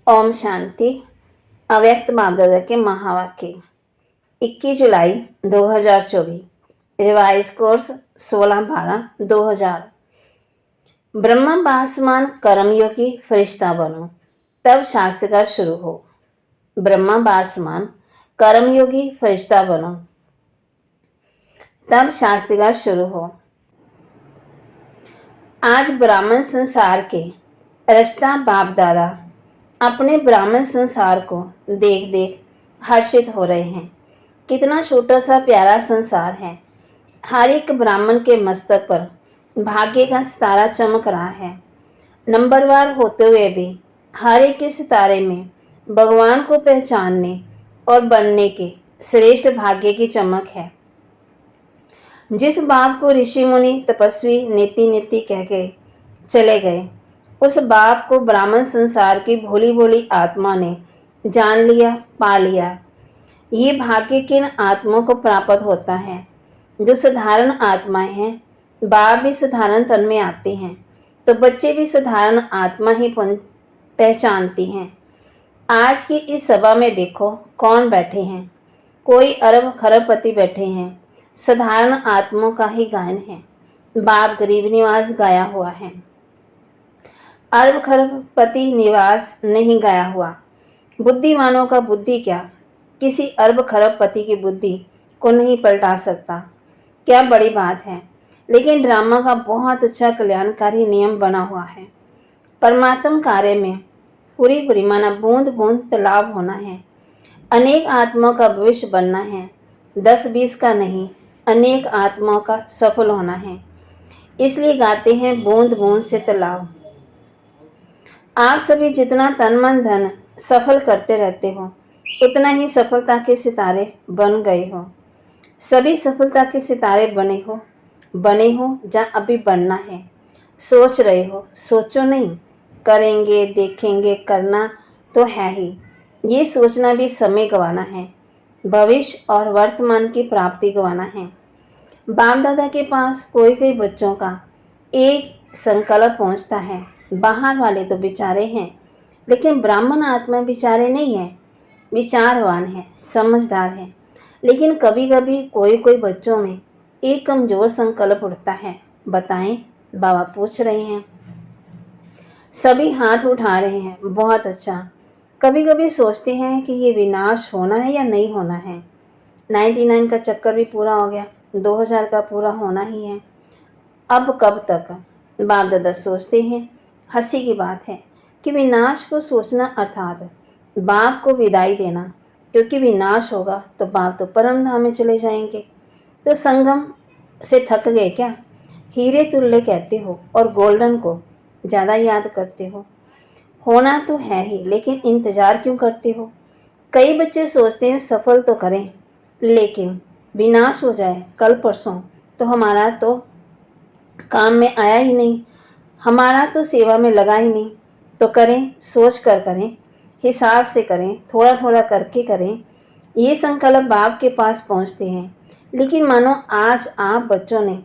ओम शांति। अव्यक्त बाप दादा के महावाक्य 21 जुलाई 2024। Revise course 16/12/2000। ब्रह्म बासमान कर्मयोगी फरिश्ता बनो, तब शास्त्र का शुरू हो। ब्रह्मा बासमान कर्मयोगी फरिश्ता बनो, तब शास्त्र का शुरू हो। आज ब्राह्मण संसार के रचता बाप दादा अपने ब्राह्मण संसार को देख देख हर्षित हो रहे हैं। कितना छोटा सा प्यारा संसार है। हर एक ब्राह्मण के मस्तक पर भाग्य का सितारा चमक रहा है। नंबरवार होते हुए भी हर एक के सितारे में भगवान को पहचानने और बनने के श्रेष्ठ भाग्य की चमक है। जिस बाप को ऋषि मुनि तपस्वी नीति नीति कह के चले गए, उस बाप को ब्राह्मण संसार की भोली भोली आत्मा ने जान लिया, पा लिया। ये भाग्य किन आत्माओं को प्राप्त होता है? जो साधारण आत्माएं हैं। बाप भी साधारण तन में आते हैं, तो बच्चे भी साधारण आत्मा ही पहचानती हैं। आज की इस सभा में देखो कौन बैठे हैं। कोई अरब खरबपति बैठे हैं। साधारण आत्माओं का ही गायन है। बाप गरीब निवास गाया हुआ है। अरब खरबपति निवास नहीं गाया हुआ। बुद्धिमानों का बुद्धि क्या किसी अरब खरबपति की बुद्धि को नहीं पलटा सकता? क्या बड़ी बात है। लेकिन ड्रामा का बहुत अच्छा कल्याणकारी नियम बना हुआ है। परमात्म कार्य में पूरी पूरी माना बूंद बूंद तालाब होना है। अनेक आत्माओं का भविष्य बनना है। 10-20 का नहीं, अनेक आत्माओं का सफल होना है। इसलिए गाते हैं बूंद बूंद से तालाब। आप सभी जितना तन मन धन सफल करते रहते हो, उतना ही सफलता के सितारे बन गए हो। सभी सफलता के सितारे बने हो जहाँ अभी बनना है। सोच रहे हो, सोचो नहीं, करेंगे, देखेंगे, करना तो है ही। ये सोचना भी समय गंवाना है। भविष्य और वर्तमान की प्राप्ति गंवाना है। बाप दादा के पास कोई कोई बच्चों का एक संकल्प पहुंचता है। बाहर वाले तो बेचारे हैं, लेकिन ब्राह्मण आत्मा बेचारे नहीं है, विचारवान है, समझदार है। लेकिन कभी कभी कोई कोई बच्चों में एक कमजोर संकल्प उठता है। बताएं, बाबा पूछ रहे हैं। सभी हाथ उठा रहे हैं। बहुत अच्छा। कभी कभी सोचते हैं कि ये विनाश होना है या नहीं होना है। 99 का चक्कर भी पूरा हो गया, 2000 का पूरा होना ही है। अब कब तक? बाप दादा सोचते हैं। हंसी की बात है कि विनाश को सोचना अर्थात बाप को विदाई देना, क्योंकि विनाश होगा तो बाप तो परम धाम में चले जाएंगे। तो संगम से थक गए क्या? हीरे तुल्य कहते हो और गोल्डन को ज़्यादा याद करते हो। होना तो है ही, लेकिन इंतज़ार क्यों करते हो? कई बच्चे सोचते हैं सफल तो करें, लेकिन विनाश हो जाए कल परसों तो हमारा तो काम में आया ही नहीं, हमारा तो सेवा में लगा ही नहीं। तो करें, सोच कर करें, हिसाब से करें, थोड़ा थोड़ा करके करें। ये संकल्प बाप के पास पहुंचते हैं। लेकिन मानो आज आप बच्चों ने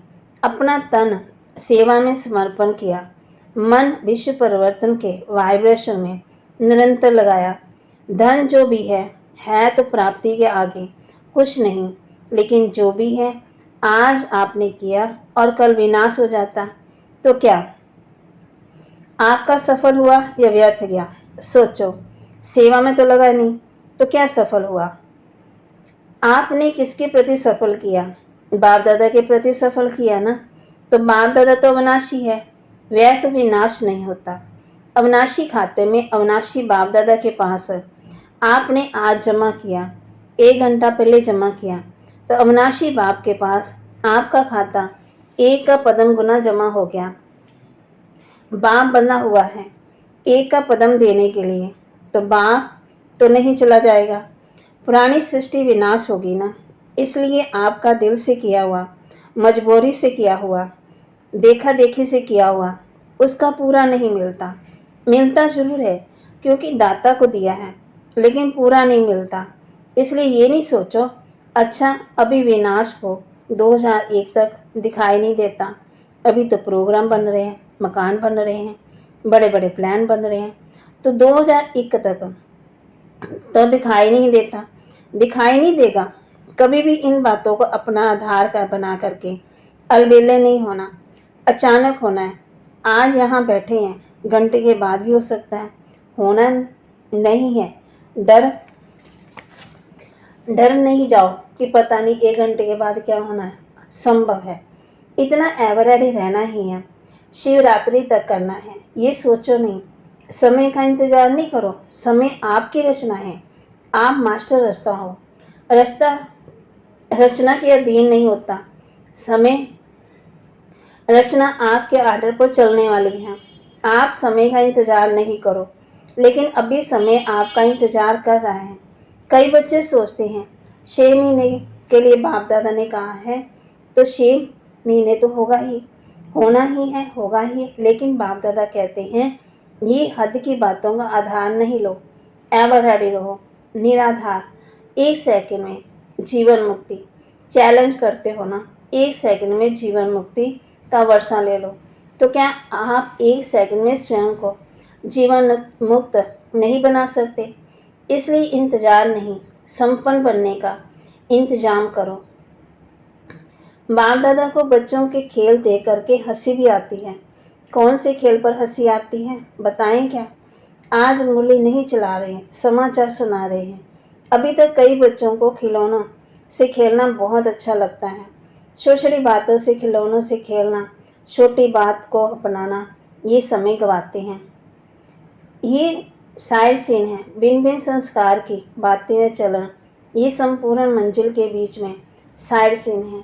अपना तन सेवा में समर्पण किया, मन विश्व परिवर्तन के वाइब्रेशन में निरंतर लगाया। धन जो भी है तो प्राप्ति के आगे कुछ नहीं। लेकिन जो भी है आज आपने किया और कल विनाश हो जाता तो क्या आपका सफल हुआ या व्यर्थ गया? सोचो। सेवा में तो लगा नहीं तो क्या सफल हुआ? आपने किसके प्रति सफल किया? बाप दादा के प्रति सफल किया ना। तो बाप दादा तो अविनाशी है, वह तो विनाश नहीं होता। अविनाशी खाते में अविनाशी बाप दादा के पास आपने आज जमा किया, 1 घंटा पहले जमा किया, तो अविनाशी बाप के पास आपका खाता 1 का पदम गुना जमा हो गया। बाप बना हुआ है 1 का पदम देने के लिए, तो बाप तो नहीं चला जाएगा। पुरानी सृष्टि विनाश होगी ना। इसलिए आपका दिल से किया हुआ, मजबूरी से किया हुआ, देखा देखी से किया हुआ, उसका पूरा नहीं मिलता। मिलता जरूर है क्योंकि दाता को दिया है, लेकिन पूरा नहीं मिलता। इसलिए ये नहीं सोचो अच्छा अभी विनाश को 2001 तक दिखाई नहीं देता। अभी तो प्रोग्राम बन रहे हैं, मकान बन रहे हैं, बड़े बड़े प्लान बन रहे हैं। तो 2001 तक तो दिखाई नहीं देगा। कभी भी इन बातों को अपना आधार का बना करके अलबेले नहीं होना, अचानक होना है। आज यहाँ बैठे हैं, घंटे के बाद भी हो सकता है, होना नहीं है। डर डर नहीं जाओ कि पता नहीं 1 घंटे के बाद क्या होना है, संभव है। इतना एवरेडी रहना ही है, शिवरात्रि तक करना है, ये सोचो नहीं। समय का इंतजार नहीं करो, समय आपकी रचना है, आप मास्टर रचता हो। रचता रचना के अधीन नहीं होता, समय रचना आपके आर्डर पर चलने वाली है। आप समय का इंतजार नहीं करो, लेकिन अभी समय आपका इंतजार कर रहा है। कई बच्चे सोचते हैं 6 महीने के लिए बाप दादा ने कहा है तो 6 महीने तो होना ही है, होगा ही। लेकिन बाप दादा कहते हैं ये हद की बातों का आधार नहीं लो, एवर रेडी रहो, निराधार। 1 सेकंड में जीवन मुक्ति चैलेंज करते हो ना, 1 सेकंड में जीवन मुक्ति का वर्षा ले लो। तो क्या आप 1 सेकंड में स्वयं को जीवन मुक्त नहीं बना सकते? इसलिए इंतजार नहीं, संपन्न बनने का इंतजाम करो। बाप दादा को बच्चों के खेल देख करके हंसी भी आती है। कौन से खेल पर हंसी आती है बताएं क्या? आज उंगली नहीं चला रहे हैं, समाचार सुना रहे हैं। अभी तक कई बच्चों को खिलौनों से खेलना बहुत अच्छा लगता है। छोटी छोटी बातों से खिलौनों से खेलना, छोटी बात को अपनाना, ये समय गवाते हैं। ये साइड सीन है, भिन्न भिन्न संस्कार की बातें में चलन, ये संपूर्ण मंजिल के बीच में साइड सीन है।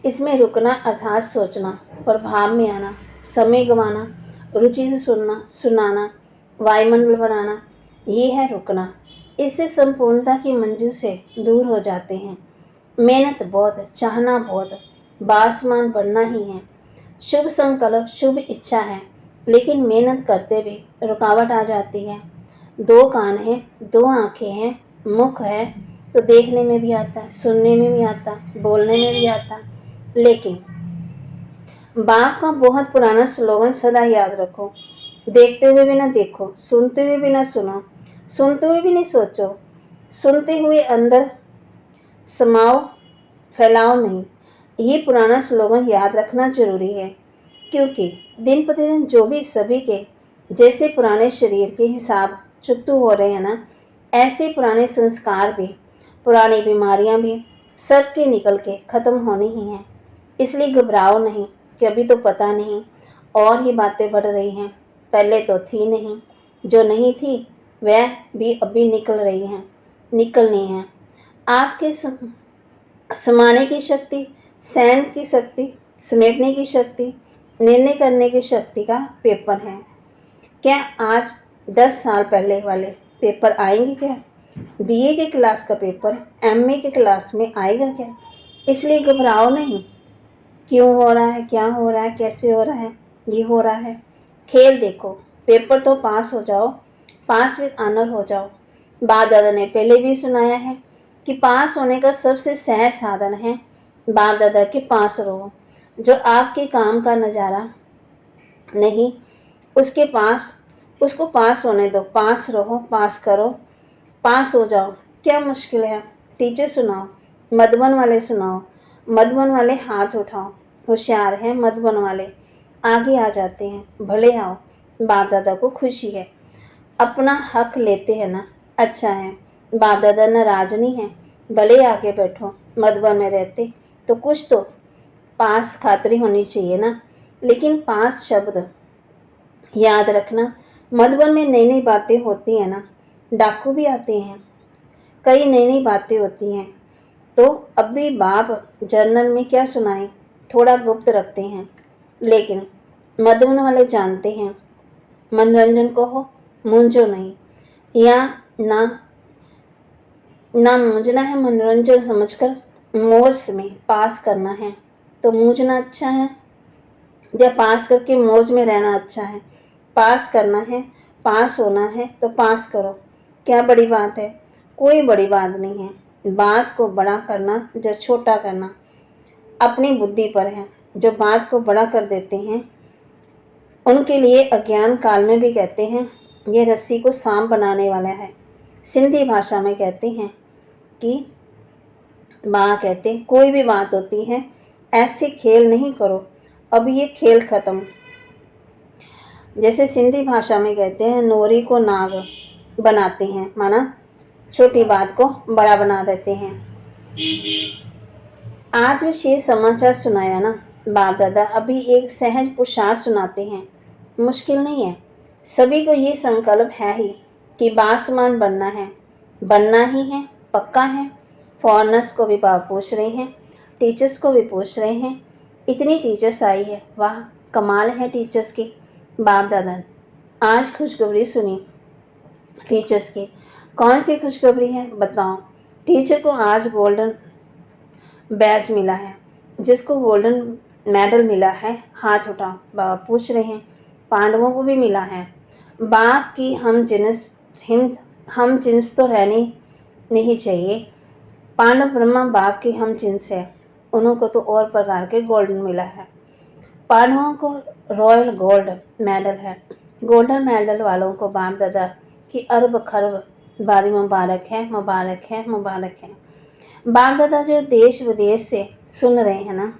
इसमें रुकना अर्थात सोचना, प्रभाव में आना, समय गंवाना, रुचि से सुनना, सुनाना, वायुमंडल बनाना, ये है रुकना। इससे संपूर्णता की मंजिल से दूर हो जाते हैं। मेहनत बहुत, चाहना बहुत, बासमान बनना ही है। शुभ संकल्प, शुभ इच्छा है, लेकिन मेहनत करते भी रुकावट आ जाती है। 2 कान हैं, 2 आँखें हैं, मुख है तो देखने में भी आता है, सुनने में भी आता, बोलने में भी आता। लेकिन बाप का बहुत पुराना स्लोगन सदा याद रखो, देखते हुए भी ना देखो, सुनते हुए भी ना सुनो, सुनते हुए भी नहीं सोचो, सुनते हुए अंदर समाओ, फैलाओ नहीं। ये पुराना स्लोगन याद रखना जरूरी है, क्योंकि दिन प्रतिदिन जो भी सभी के जैसे पुराने शरीर के हिसाब चुकतू हो रहे हैं ना, ऐसे पुराने संस्कार भी, पुरानी बीमारियां भी सबके निकल के ख़त्म होनी ही हैं। इसलिए घबराओ नहीं कि अभी तो पता नहीं, और ही बातें बढ़ रही हैं, पहले तो थी नहीं, जो नहीं थी वह भी अभी निकलनी है। आपके समाने की शक्ति, सहन की शक्ति, समेटने की शक्ति, निर्णय करने की शक्ति का पेपर है। क्या आज 10 साल पहले वाले पेपर आएंगे क्या? बीए के क्लास का पेपर एमए के क्लास में आएगा क्या? इसलिए घबराओ नहीं, क्यों हो रहा है, क्या हो रहा है, कैसे हो रहा है, ये हो रहा है। खेल देखो, पेपर तो पास हो जाओ, पास विद ऑनर हो जाओ। बाप दादा ने पहले भी सुनाया है कि पास होने का सबसे सहज साधन है बाप दादा के पास रहो। जो आपके काम का नज़ारा नहीं, उसको पास होने दो, पास रहो, पास करो, पास हो जाओ। क्या मुश्किल है? टीचर सुनाओ, मधुबन वाले सुनाओ, मधुबन वाले हाथ उठाओ, होशियार हैं मधुबन वाले, आगे आ जाते हैं, भले आओ। बाप दादा को खुशी है, अपना हक लेते हैं ना, अच्छा है। बाप दादा नाराज नहीं है, भले आके बैठो। मधुबन में रहते तो कुछ तो पास खातरी होनी चाहिए ना। लेकिन पास शब्द याद रखना, मधुबन में नई नई बातें होती हैं ना, डाकू भी आते हैं, कई नई नई बातें होती हैं। तो अब भी बाप जर्नल में क्या सुनाएं, थोड़ा गुप्त रखते हैं, लेकिन मधुबन वाले जानते हैं मनोरंजन को हो, मूंझो नहीं, या ना मूंझना है, मनोरंजन समझकर मौज में पास करना है तो मूंझना अच्छा है, या पास करके मौज में रहना अच्छा है? पास करना है, पास होना है तो पास करो। क्या बड़ी बात है? कोई बड़ी बात नहीं है। बात को बड़ा करना या छोटा करना अपनी बुद्धि पर है। जो बात को बड़ा कर देते हैं उनके लिए अज्ञान काल में भी कहते हैं ये रस्सी को सांप बनाने वाला है। सिंधी भाषा में कहते हैं कि माँ कहते कोई भी बात होती है ऐसे खेल नहीं करो, अब ये खेल ख़त्म। जैसे सिंधी भाषा में कहते हैं नोरी को नाग बनाते हैं, माना छोटी बात को बड़ा बना देते हैं। आज विशेष समाचार सुनाया ना बाप दादा, अभी एक सहज पुरुषार्थ सुनाते हैं। मुश्किल नहीं है, सभी को ये संकल्प है ही कि बासमान बनना है, बनना ही है, पक्का है। फॉरनर्स को भी बाप पूछ रहे हैं, टीचर्स को भी पूछ रहे हैं। इतनी टीचर्स आई है, वाह कमाल है टीचर्स की। बाप दादा आज खुशखबरी सुनी टीचर्स की। कौन सी खुशखबरी है बताओ। टीचर को आज गोल्डन बैज मिला है। जिसको गोल्डन मेडल मिला है हाथ उठाओ। बाबा पूछ रहे हैं पांडवों को भी मिला है। बाप की हम जिन्स तो रहनी नहीं चाहिए। पांडव ब्रह्मा बाप की हम जिन्स है, उनको तो और प्रकार के गोल्डन मिला है। पांडवों को रॉयल गोल्ड मेडल है। गोल्डन मेडल वालों को बाप दादा की अरब खरब बारी मुबारक है, मुबारक है, मुबारक है। बाप दादा जो देश विदेश से सुन रहे हैं ना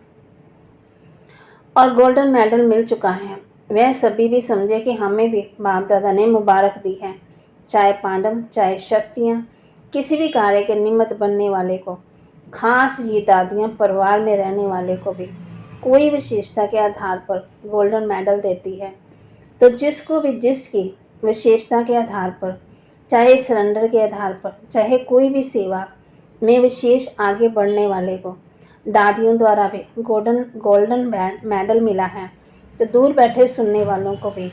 और गोल्डन मेडल मिल चुका है, वह सभी भी समझे कि हमें भी बाप दादा ने मुबारक दी है। चाहे पांडव, चाहे शक्तियाँ, किसी भी कार्य के निमित्त बनने वाले को, खास ये दादियाँ परिवार में रहने वाले को भी कोई विशेषता के आधार पर गोल्डन मेडल देती है। तो जिसको भी जिसकी विशेषता के आधार पर, चाहे सरेंडर के आधार पर, चाहे कोई भी सेवा में विशेष आगे बढ़ने वाले को दादियों द्वारा भी गोल्डन मेडल मिला है। तो दूर बैठे सुनने वालों को भी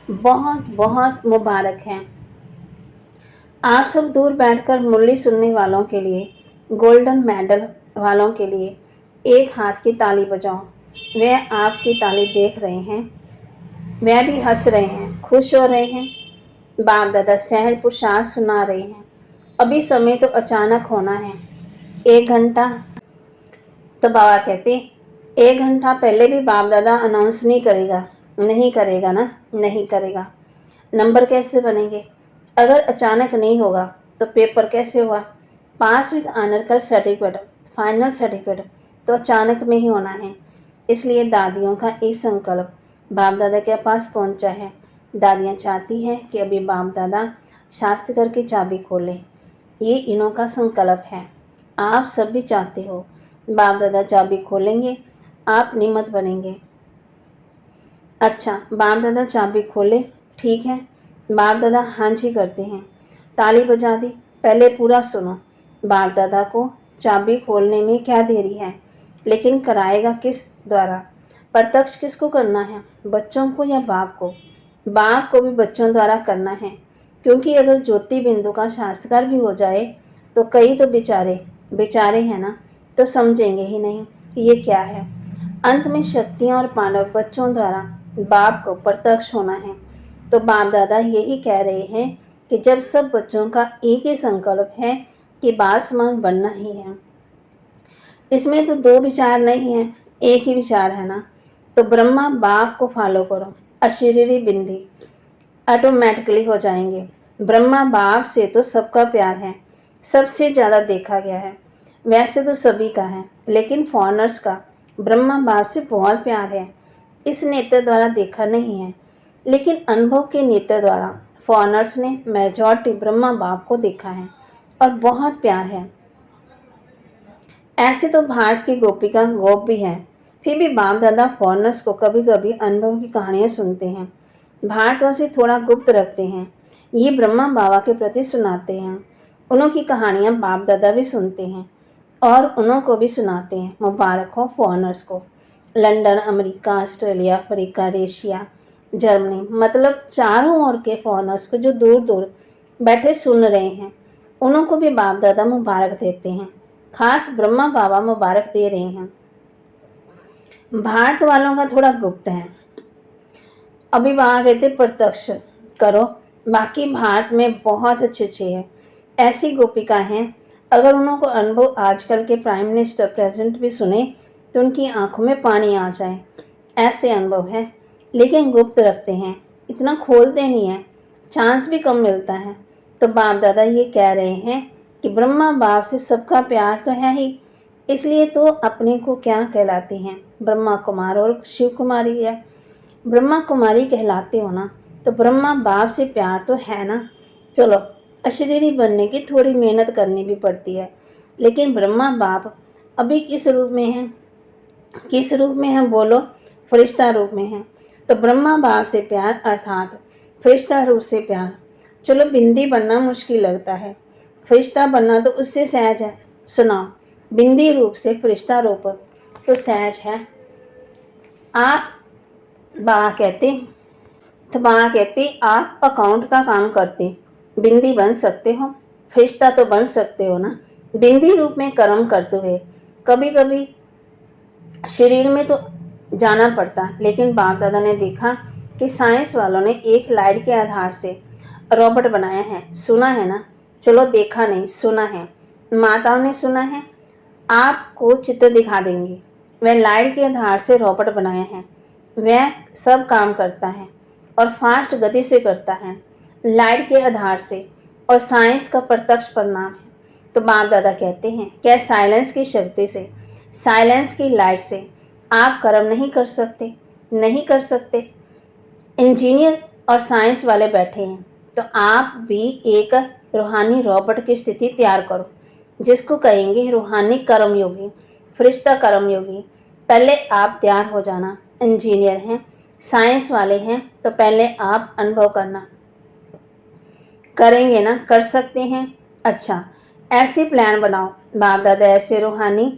बहुत बहुत मुबारक है। आप सब दूर बैठकर मुरली सुनने वालों के लिए, गोल्डन मेडल वालों के लिए एक हाथ की ताली बजाओ। वह आपकी ताली देख रहे हैं, वह भी हंस रहे हैं, खुश हो रहे हैं। बाप दादा सहज पुरुषार्थ सुना रहे हैं। अभी समय तो अचानक होना है। 1 घंटा तो बाबा कहते 1 घंटा पहले भी बाप दादा अनाउंस नहीं करेगा, नहीं करेगा ना, नहीं करेगा। नंबर कैसे बनेंगे? अगर अचानक नहीं होगा तो पेपर कैसे हुआ? पास विद ऑनर का सर्टिफिकेट, फाइनल सर्टिफिकेट तो अचानक में ही होना है। इसलिए दादियों का एक संकल्प बाप दादा के पास पहुंचा है। दादियाँ चाहती हैं कि अभी बाप दादा शास्त्र करके चाबी खोलें। ये इन्हों का संकल्प है। आप सब भी चाहते हो बाप दादा चाबी खोलेंगे, आप निमित्त बनेंगे। अच्छा, बाप दादा चाबी खोले, ठीक है। बाप दादा हाँ जी करते हैं, ताली बजा दी। पहले पूरा सुनो। बाप दादा को चाबी खोलने में क्या देरी है, लेकिन कराएगा किस द्वारा? प्रत्यक्ष किसको करना है, बच्चों को या बाप को? बाप को भी बच्चों द्वारा करना है, क्योंकि अगर ज्योति बिंदु का शास्त्रकार भी हो जाए तो कई तो बेचारे हैं ना, तो समझेंगे ही नहीं कि ये क्या है। अंत में शक्तियाँ और पांडव बच्चों द्वारा बाप को प्रत्यक्ष होना है। तो बाप दादा यही कह रहे हैं कि जब सब बच्चों का एक ही संकल्प है कि बासमान बनना ही है, इसमें तो 2 विचार नहीं है, एक ही विचार है ना। तो ब्रह्मा बाप को फॉलो करो, अशरीरी बिंदी ऑटोमेटिकली हो जाएंगे। ब्रह्मा बाप से तो सबका प्यार है, सबसे ज़्यादा देखा गया है। वैसे तो सभी का है, लेकिन फॉरनर्स का ब्रह्मा बाप से बहुत प्यार है। इस नेत्र द्वारा देखा नहीं है, लेकिन अनुभव के नेत्र द्वारा फॉरनर्स ने मेजॉरिटी ब्रह्मा बाप को देखा है और बहुत प्यार है। ऐसे तो भारत की गोपिका गोप भी हैं, फिर भी बाप दादा फॉरनर्स को कभी कभी अनुभव की कहानियाँ सुनते हैं। भारतवासी थोड़ा गुप्त रखते हैं, ये ब्रह्मा बाबा के प्रति सुनाते हैं। उन्हों की कहानियाँ बाप दादा भी सुनते हैं और उन्हों को भी सुनाते हैं। मुबारक हो फॉरनर्स को। London, America, Australia, Africa, Asia, Germany, मतलब चारों ओर के फॉरनर्स को जो दूर दूर बैठे सुन रहे हैं, उन्हों को भी बाप दादा मुबारक देते हैं। खास ब्रह्मा बाबा मुबारक दे रहे हैं। भारत वालों का थोड़ा गुप्त है। अभी वहाँ कहते प्रत्यक्ष करो, बाकी भारत में बहुत अच्छे हैं। ऐसी गोपिका हैं, अगर उन्हों को अनुभव आजकल के प्राइम मिनिस्टर प्रेसिडेंट भी सुने तो उनकी आंखों में पानी आ जाए, ऐसे अनुभव है। लेकिन गुप्त रखते हैं, इतना खोलते नहीं हैं। चांस भी कम मिलता है। तो बाप दादा ये कह रहे हैं कि ब्रह्मा बाप से सबका प्यार तो है ही, इसलिए तो अपने को क्या कहलाते हैं, ब्रह्मा कुमार और शिव कुमारी है। ब्रह्मा कुमारी कहलाते हो ना, तो ब्रह्मा बाप से प्यार तो है ना। चलो, अशरीरी बनने की थोड़ी मेहनत करनी भी पड़ती है, लेकिन ब्रह्मा बाप अभी किस रूप में हैं, किस रूप में हैं बोलो, फरिश्ता रूप में हैं। तो ब्रह्मा बाप से प्यार अर्थात फरिश्ता रूप से प्यार। चलो, बिंदी बनना मुश्किल लगता है, फरिश्ता बनना तो उससे सहज है। सुनाओ, बिंदी रूप से फरिश्ता रूप तो सहज है। आप बा कहते तो बा कहते आप अकाउंट का काम करते, बिंदी बन सकते हो, फरिश्ता तो बन सकते हो ना। बिंदी रूप में कर्म करते हुए कभी कभी शरीर में तो जाना पड़ता, लेकिन बाप दादा ने देखा कि साइंस वालों ने एक लाइट के आधार से रोबोट बनाया है। सुना है ना? चलो, देखा नहीं, सुना है। माताओं ने सुना है। आपको चित्र दिखा देंगे। वह लाइट के आधार से रोबोट बनाया है, वह सब काम करता है और फास्ट गति से करता है, लाइट के आधार से, और साइंस का प्रत्यक्ष परिणाम है। तो बाप दादा कहते हैं, क्या साइलेंस की शक्ति से, साइलेंस की लाइट से आप कर्म नहीं कर सकते? नहीं कर सकते। इंजीनियर और साइंस वाले बैठे हैं, तो आप भी एक रूहानी रोबोट की स्थिति तैयार करो, जिसको कहेंगे रूहानी कर्मयोगी, फरिश्ता कर्मयोगी। पहले आप तैयार हो जाना। इंजीनियर हैं, साइंस वाले हैं, तो पहले आप अनुभव करना। करेंगे ना? कर सकते हैं। अच्छा, ऐसे प्लान बनाओ। बाप दादा ऐसे रूहानी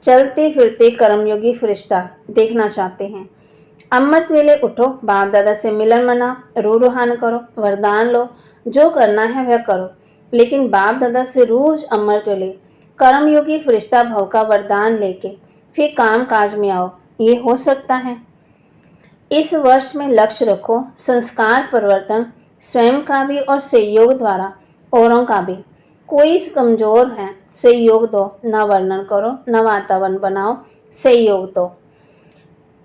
चलते फिरते कर्मयोगी फरिश्ता देखना चाहते हैं। अमृत वेले उठो, बाप दादा से मिलन मनाओ, रूहान करो, वरदान लो, जो करना है वह करो, लेकिन बाप दादा से रोज अमृत वेले कर्मयोगी फरिश्ता भव का वरदान लेके फिर काम काज में आओ। ये हो सकता है। इस वर्ष में लक्ष्य रखो संस्कार परिवर्तन, स्वयं का भी और सहयोग द्वारा औरों का भी। कोई कमजोर है, सहयोग दो, न वर्णन करो, न वातावरण बनाओ, सहयोग दो।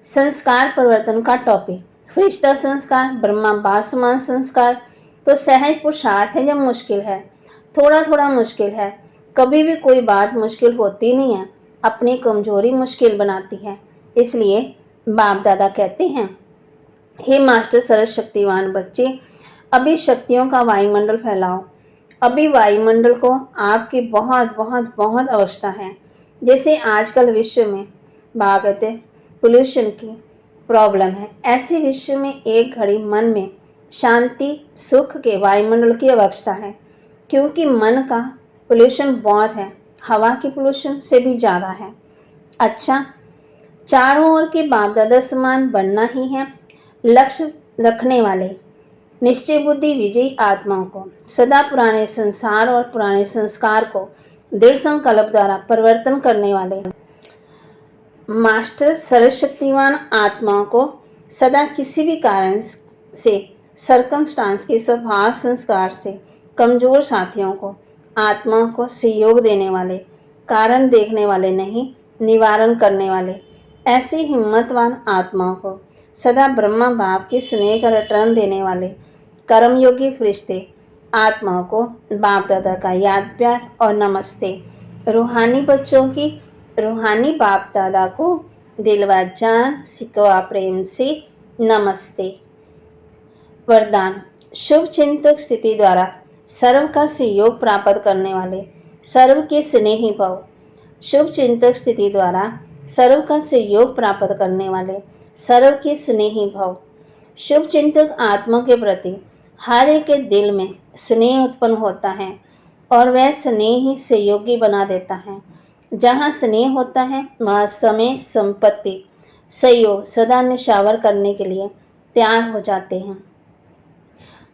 संस्कार परिवर्तन का टॉपिक, फरिश्ता संस्कार, ब्रह्मा बाप समान संस्कार। तो सहज पुरुषार्थ है जब मुश्किल है, थोड़ा थोड़ा मुश्किल है। कभी भी कोई बात मुश्किल होती नहीं है, अपनी कमजोरी मुश्किल बनाती है। इसलिए बाप दादा कहते हैं, हे मास्टर सरस शक्तिवान बच्चे, अभी शक्तियों का वायुमंडल फैलाओ। अभी वायुमंडल को आपकी बहुत बहुत बहुत आवश्यकता है। जैसे आजकल विश्व में भागते पोल्यूशन की प्रॉब्लम है, ऐसे विश्व में एक घड़ी मन में शांति सुख के वायुमंडल की आवश्यकता है, क्योंकि मन का पोल्यूशन बहुत है, हवा की पोल्यूशन से भी ज़्यादा है। अच्छा, चारों ओर के बाप दादा समान बनना ही है। लक्ष्य रखने वाले निश्चय बुद्धि विजयी आत्माओं को सदा पुराने संसार और पुराने संस्कार को दृढ़ संकल्प द्वारा परिवर्तन करने वाले मास्टर सर्वशक्तिवान आत्माओं को सदा किसी भी कारण से, सरकमस्टांस के स्वभाव संस्कार से कमजोर साथियों को, आत्माओं को सहयोग देने वाले, कारण देखने वाले नहीं, निवारण करने वाले ऐसी हिम्मतवान आत्माओं को सदा ब्रह्मा बाप की स्नेह का रिटर्न देने वाले कर्मयोगी फरिश्ते आत्माओं को बाप दादा का याद प्यार और नमस्ते। रूहानी बच्चों की रूहानी बाप दादा को दिलवा जान सिकवा प्रेम से नमस्ते। वरदान, शुभ चिंतक स्थिति द्वारा सर्व का सहयोग प्राप्त करने वाले, सर्व के स्नेही भव। शुभ चिंतक स्थिति द्वारा सर्व का सहयोग प्राप्त करने वाले, सर्व के स्नेही भव। शुभ चिंतक आत्मा के प्रति हर एक के दिल में स्नेह उत्पन्न होता है और वह स्नेह ही सहयोगी बना देता है। जहाँ स्नेह होता है वहाँ समय संपत्ति सहयोग सदा निशावर करने के लिए तैयार हो जाते हैं।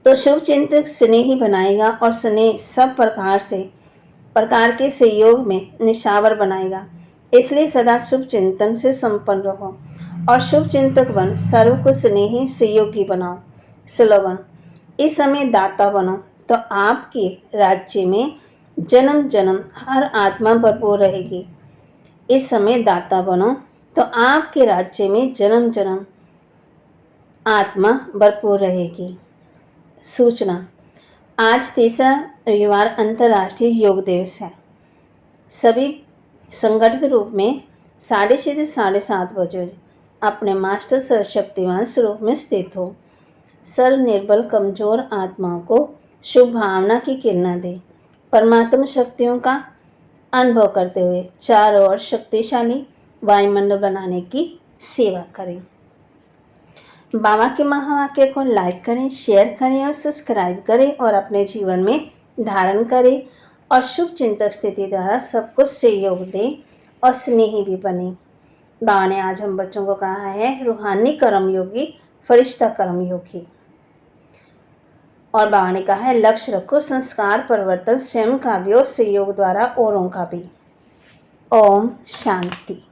तो शुभ चिंतक स्नेह ही बनाएगा और स्नेह सब प्रकार के सहयोग में निशावर बनाएगा। इसलिए सदा शुभ चिंतन से संपन्न रहो और शुभ चिंतक बन सर्व को स्नेही सहयोगी बनाओ। स्लोगन, इस समय दाता बनो तो आपके राज्य में जन्म जन्म हर आत्मा भरपूर रहेगी। इस समय दाता बनो तो आपके राज्य में जन्म जन्म आत्मा भरपूर रहेगी। सूचना, आज तीसरा रविवार अंतर्राष्ट्रीय योग दिवस है। सभी संगठित रूप में 6:30 से 7:30 बजे अपने मास्टर सर्वशक्तिवान स्वरूप में स्थित हो। सर्व निर्बल कमजोर आत्माओं को शुभ भावना की किरणें दे। परमात्मा शक्तियों का अनुभव करते हुए चारों ओर शक्तिशाली वायुमंडल बनाने की सेवा करें। बाबा के महावाक्य को लाइक करें, शेयर करें और सब्सक्राइब करें और अपने जीवन में धारण करें और शुभ चिंतक स्थिति द्वारा सबको सहयोग दें और स्नेही भी बने। बाबा ने आज हम बच्चों को कहा है रूहानी कर्मयोगी, फरिश्ता कर्मयोगी। और बाबा ने कहा है लक्ष्य रखो संस्कार परिवर्तन स्वयं का भी और सहयोग द्वारा औरों का भी। ओम शांति।